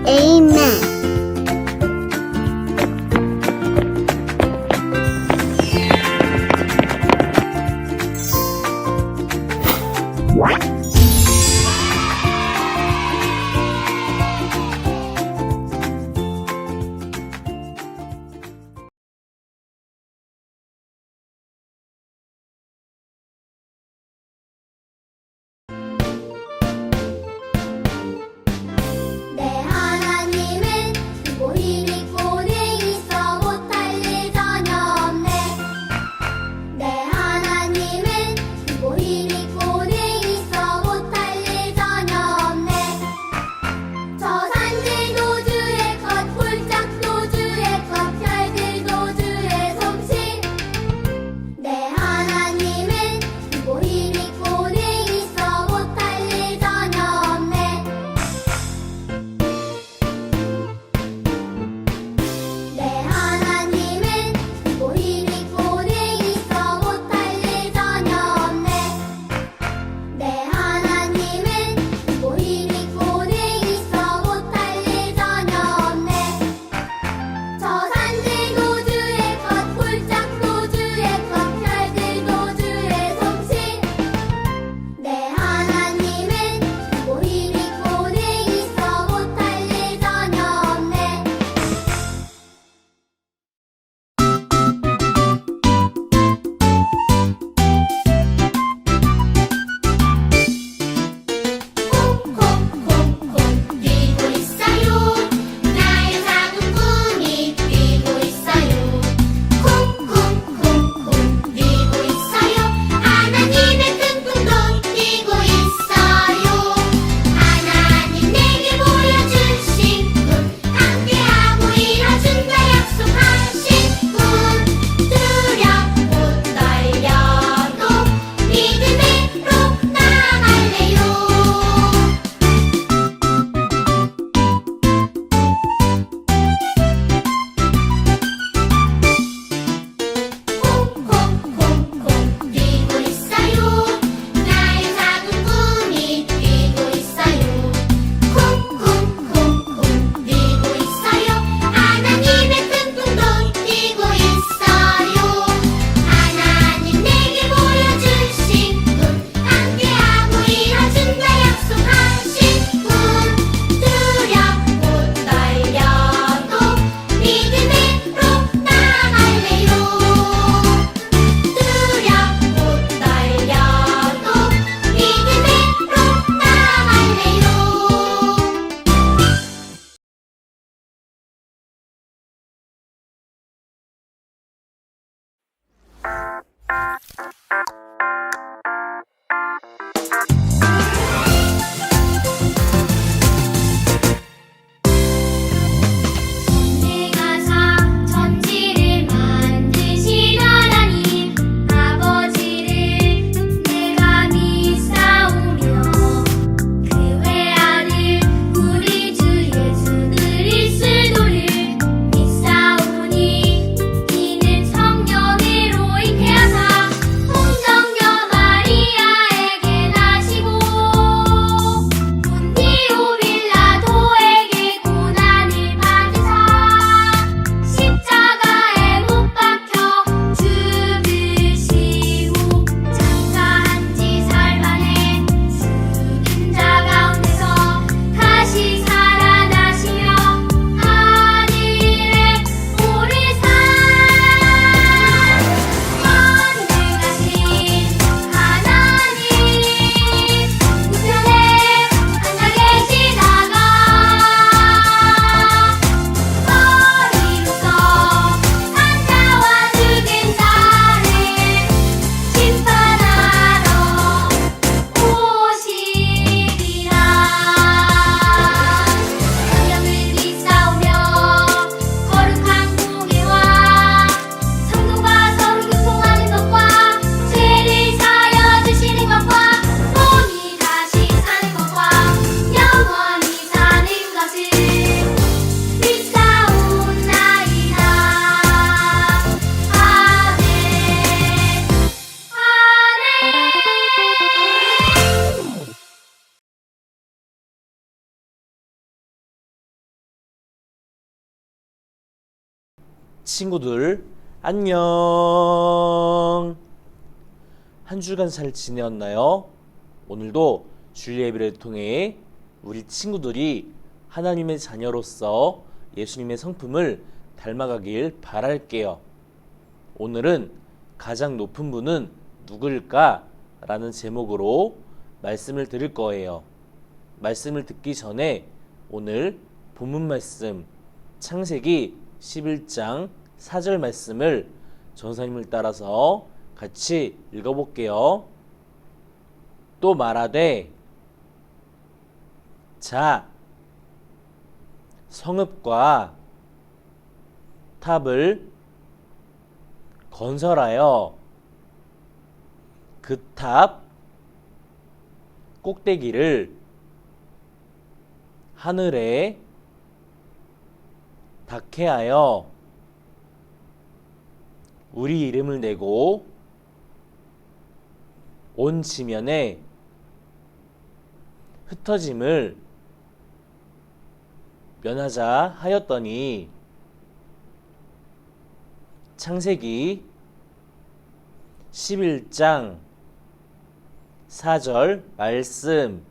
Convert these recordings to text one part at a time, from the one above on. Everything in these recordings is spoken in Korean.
Amen. 내 하나님은 크고 힘있고 능히 있어 못할 일 전혀 없네. 내 하나님은 크고 힘있고 능히 있어 친구들 안녕. 한 주간 잘 지내었나요? 오늘도 주일 예배를 통해 우리 친구들이 하나님의 자녀로서 예수님의 성품을 닮아가길 바랄게요. 오늘은 가장 높은 분은 누구일까? 라는 제목으로 말씀을 드릴 거예요. 말씀을 듣기 전에 오늘 본문 말씀 창세기 11장 4절 말씀을 전사님을 따라서 같이 읽어볼게요. 또 말하되 자 성읍과 탑을 건설하여 그 탑 꼭대기를 하늘에 닿게 하여 우리 이름을 내고 온 지면에 흩어짐을 면하자 하였더니 창세기 11장 4절 말씀.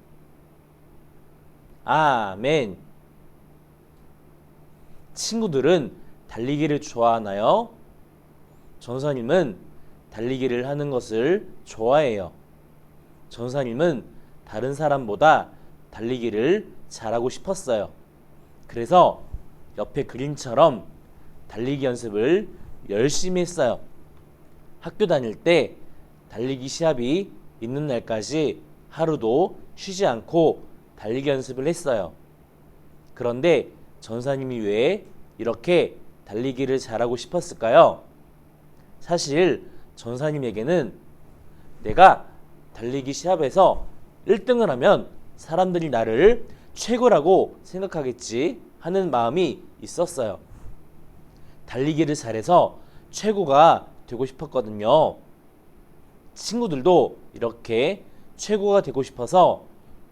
아멘. 친구들은 달리기를 좋아하나요? 전사님은 달리기를 하는 것을 좋아해요. 전사님은 다른 사람보다 달리기를 잘하고 싶었어요. 그래서 옆에 그림처럼 달리기 연습을 열심히 했어요. 학교 다닐 때 달리기 시합이 있는 날까지 하루도 쉬지 않고 달리기 연습을 했어요. 그런데 전사님이 왜 이렇게 달리기를 잘하고 싶었을까요? 사실 전사님에게는 내가 달리기 시합에서 1등을 하면 사람들이 나를 최고라고 생각하겠지 하는 마음이 있었어요. 달리기를 잘해서 최고가 되고 싶었거든요. 친구들도 이렇게 최고가 되고 싶어서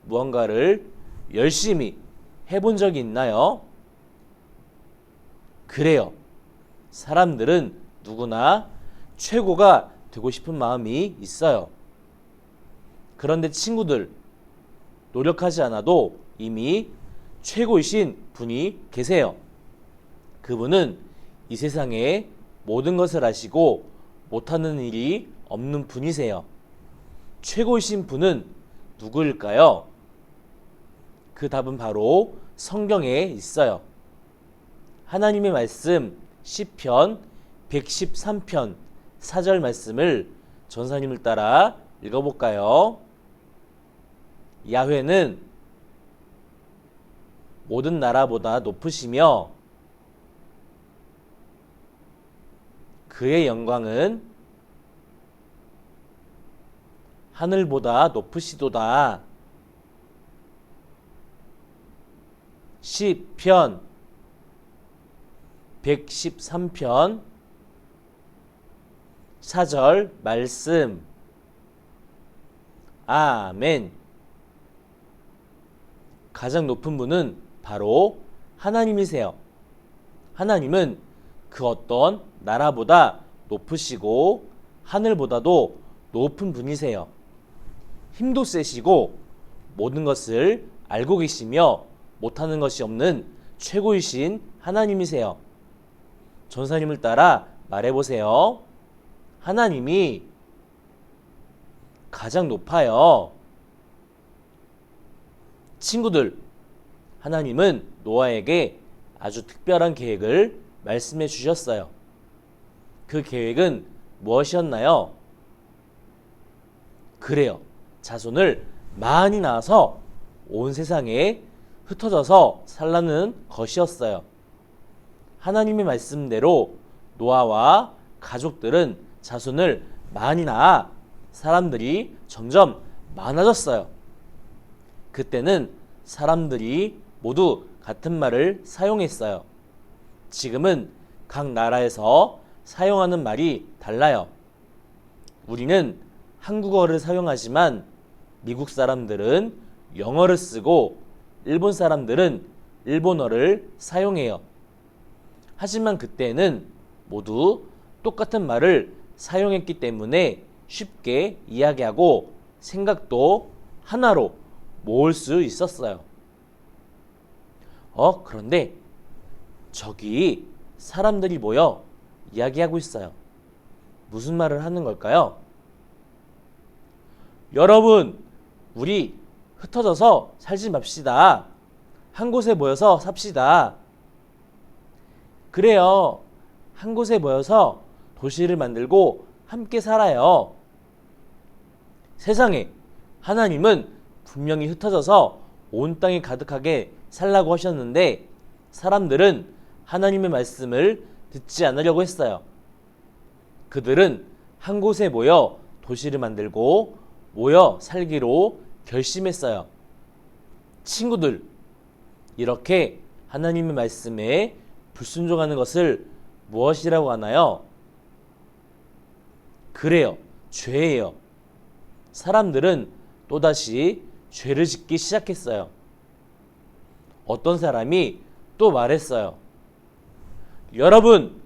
무언가를 열심히 해본 적이 있나요? 그래요. 사람들은 누구나 최고가 되고 싶은 마음이 있어요. 그런데 친구들, 노력하지 않아도 이미 최고이신 분이 계세요. 그분은 이 세상의 모든 것을 아시고 못하는 일이 없는 분이세요. 최고이신 분은 누구일까요? 그 답은 바로 성경에 있어요. 하나님의 말씀 시편 113편 4절 말씀을 전사님을 따라 읽어볼까요? 야훼는 모든 나라보다 높으시며 그의 영광은 하늘보다 높으시도다. 시편 113편 4절 말씀. 아멘. 가장 높은 분은 바로 하나님이세요. 하나님은 그 어떤 나라보다 높으시고 하늘보다도 높은 분이세요. 힘도 세시고 모든 것을 알고 계시며 못하는 것이 없는 최고이신 하나님이세요. 전사님을 따라 말해보세요. 하나님이 가장 높아요. 친구들, 하나님은 노아에게 아주 특별한 계획을 말씀해 주셨어요. 그 계획은 무엇이었나요? 그래요. 자손을 많이 낳아서 온 세상에 흩어져서 살라는 것이었어요. 하나님의 말씀대로 노아와 가족들은 자손을 많이 낳아 사람들이 점점 많아졌어요. 그때는 사람들이 모두 같은 말을 사용했어요. 지금은 각 나라에서 사용하는 말이 달라요. 우리는 한국어를 사용하지만 미국 사람들은 영어를 쓰고 일본 사람들은 일본어를 사용해요. 하지만 그때는 모두 똑같은 말을 사용했기 때문에 쉽게 이야기하고 생각도 하나로 모을 수 있었어요. 그런데 저기 사람들이 모여 이야기하고 있어요. 무슨 말을 하는 걸까요? 여러분, 우리 흩어져서 살지 맙시다. 한 곳에 모여서 삽시다. 그래요. 한 곳에 모여서 도시를 만들고 함께 살아요. 세상에 하나님은 분명히 흩어져서 온 땅이 가득하게 살라고 하셨는데 사람들은 하나님의 말씀을 듣지 않으려고 했어요. 그들은 한 곳에 모여 도시를 만들고 모여 살기로 결심했어요. 친구들, 이렇게 하나님의 말씀에 불순종하는 것을 무엇이라고 하나요? 그래요. 죄예요. 사람들은 또다시 죄를 짓기 시작했어요. 어떤 사람이 또 말했어요. 여러분,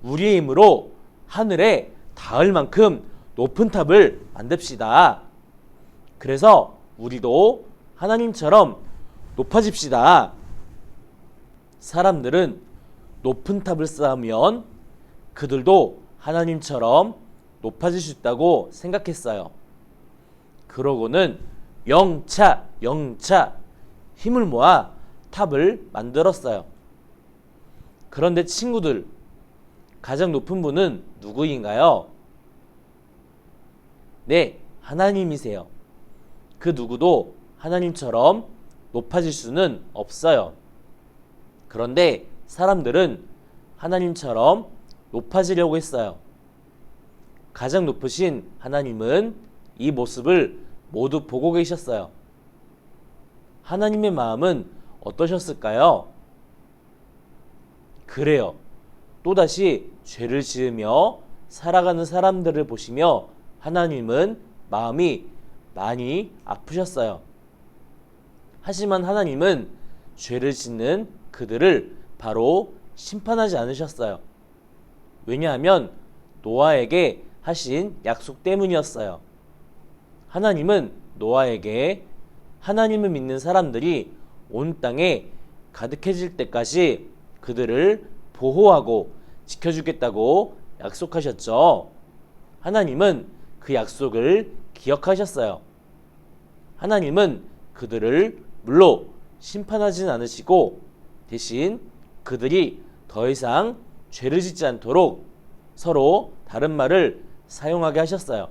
우리의 힘으로 하늘에 닿을 만큼 높은 탑을 만듭시다. 그래서 우리도 하나님처럼 높아집시다. 사람들은 높은 탑을 쌓으면 그들도 하나님처럼 높아질 수 있다고 생각했어요. 그러고는 영차 힘을 모아 탑을 만들었어요. 그런데 친구들, 가장 높은 분은 누구인가요? 네, 하나님이세요. 그 누구도 하나님처럼 높아질 수는 없어요. 그런데 사람들은 하나님처럼 높아지려고 했어요. 가장 높으신 하나님은 이 모습을 모두 보고 계셨어요. 하나님의 마음은 어떠셨을까요? 그래요. 또다시 죄를 지으며 살아가는 사람들을 보시며 하나님은 마음이 많이 아프셨어요. 하지만 하나님은 죄를 짓는 그들을 바로 심판하지 않으셨어요. 왜냐하면 노아에게 하신 약속 때문이었어요. 하나님은 노아에게 하나님을 믿는 사람들이 온 땅에 가득해질 때까지 그들을 보호하고 지켜주겠다고 약속하셨죠. 하나님은 그 약속을 기억하셨어요. 하나님은 그들을 물로 심판하진 않으시고 대신 그들이 더 이상 죄를 짓지 않도록 서로 다른 말을 사용하게 하셨어요.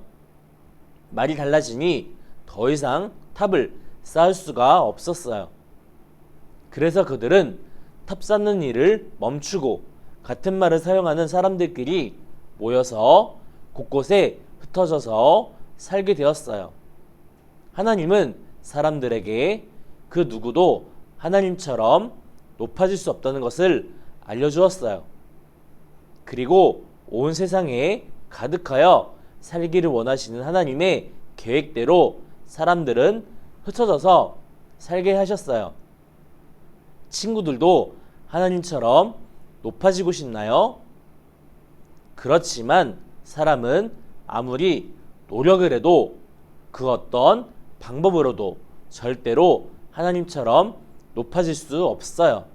말이 달라지니 더 이상 탑을 쌓을 수가 없었어요. 그래서 그들은 탑 쌓는 일을 멈추고 같은 말을 사용하는 사람들끼리 모여서 곳곳에 흩어져서 살게 되었어요. 하나님은 사람들에게 그 누구도 하나님처럼 높아질 수 없다는 것을 알려주었어요. 그리고 온 세상에 가득하여 살기를 원하시는 하나님의 계획대로 사람들은 흩어져서 살게 하셨어요. 친구들도 하나님처럼 높아지고 싶나요? 그렇지만 사람은 아무리 노력을 해도 그 어떤 방법으로도 절대로 하나님처럼 높아질 수 없어요.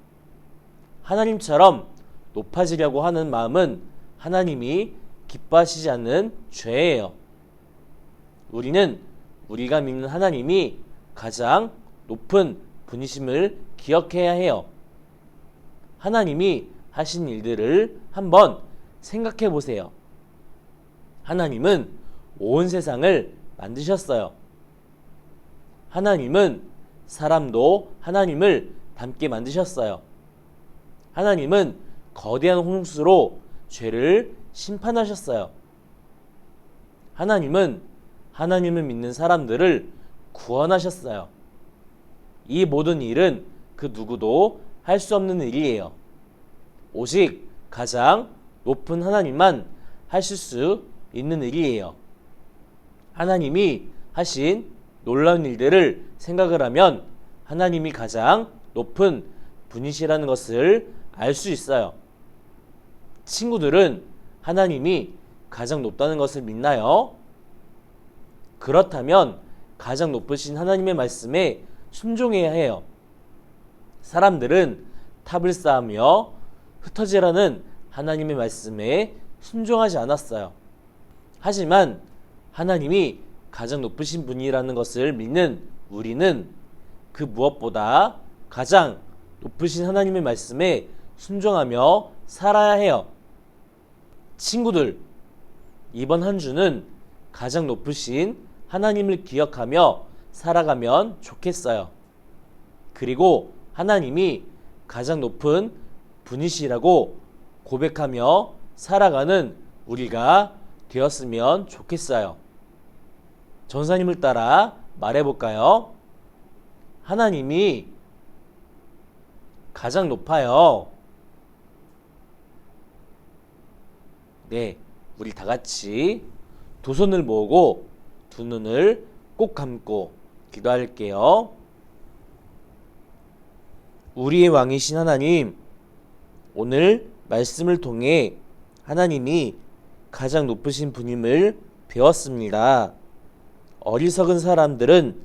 하나님처럼 높아지려고 하는 마음은 하나님이 기뻐하시지 않는 죄예요. 우리는 우리가 믿는 하나님이 가장 높은 분이심을 기억해야 해요. 하나님이 하신 일들을 한번 생각해 보세요. 하나님은 온 세상을 만드셨어요. 하나님은 사람도 하나님을 닮게 만드셨어요. 하나님은 거대한 홍수로 죄를 심판하셨어요. 하나님은 하나님을 믿는 사람들을 구원하셨어요. 이 모든 일은 그 누구도 할 수 없는 일이에요. 오직 가장 높은 하나님만 하실 수 있는 일이에요. 하나님이 하신 놀라운 일들을 생각을 하면 하나님이 가장 높은 분이시라는 것을 알 수 있어요. 친구들은 하나님이 가장 높다는 것을 믿나요? 그렇다면 가장 높으신 하나님의 말씀에 순종해야 해요. 사람들은 탑을 쌓으며 흩어지라는 하나님의 말씀에 순종하지 않았어요. 하지만 하나님이 가장 높으신 분이라는 것을 믿는 우리는 그 무엇보다 가장 높으신 하나님의 말씀에 순종하며 살아야 해요. 친구들, 이번 한 주는 가장 높으신 하나님을 기억하며 살아가면 좋겠어요. 그리고 하나님이 가장 높은 분이시라고 고백하며 살아가는 우리가 되었으면 좋겠어요. 전사님을 따라 말해볼까요? 하나님이 가장 높아요. 네, 우리 다 같이 두 손을 모으고 두 눈을 꼭 감고 기도할게요. 우리의 왕이신 하나님, 오늘 말씀을 통해 하나님이 가장 높으신 분임을 배웠습니다. 어리석은 사람들은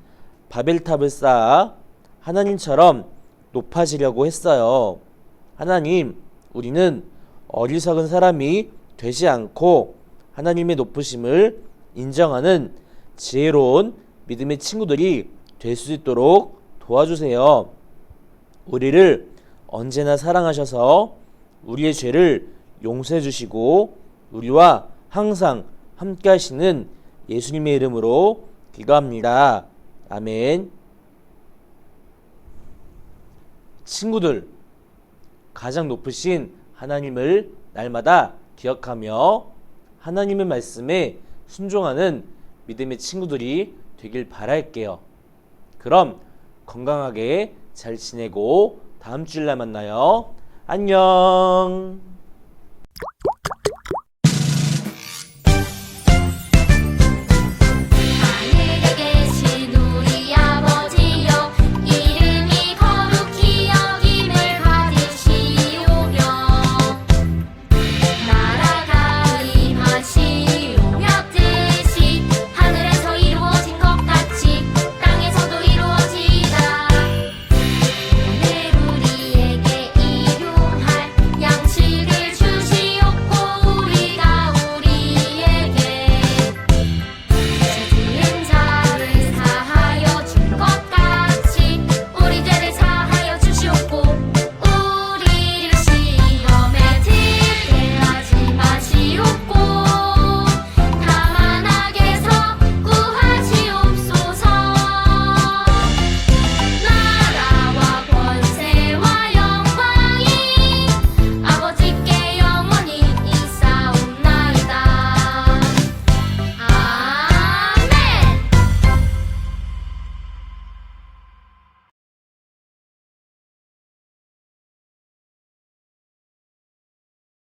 바벨탑을 쌓아 하나님처럼 높아지려고 했어요. 하나님, 우리는 어리석은 사람이 되지 않고 하나님의 높으심을 인정하는 지혜로운 믿음의 친구들이 될 수 있도록 도와주세요. 우리를 언제나 사랑하셔서 우리의 죄를 용서해 주시고 우리와 항상 함께 하시는 예수님의 이름으로 기도합니다. 아멘. 친구들, 가장 높으신 하나님을 날마다 기억하며 하나님의 말씀에 순종하는 믿음의 친구들이 되길 바랄게요. 그럼 건강하게 잘 지내고 다음 주일날 만나요. 안녕.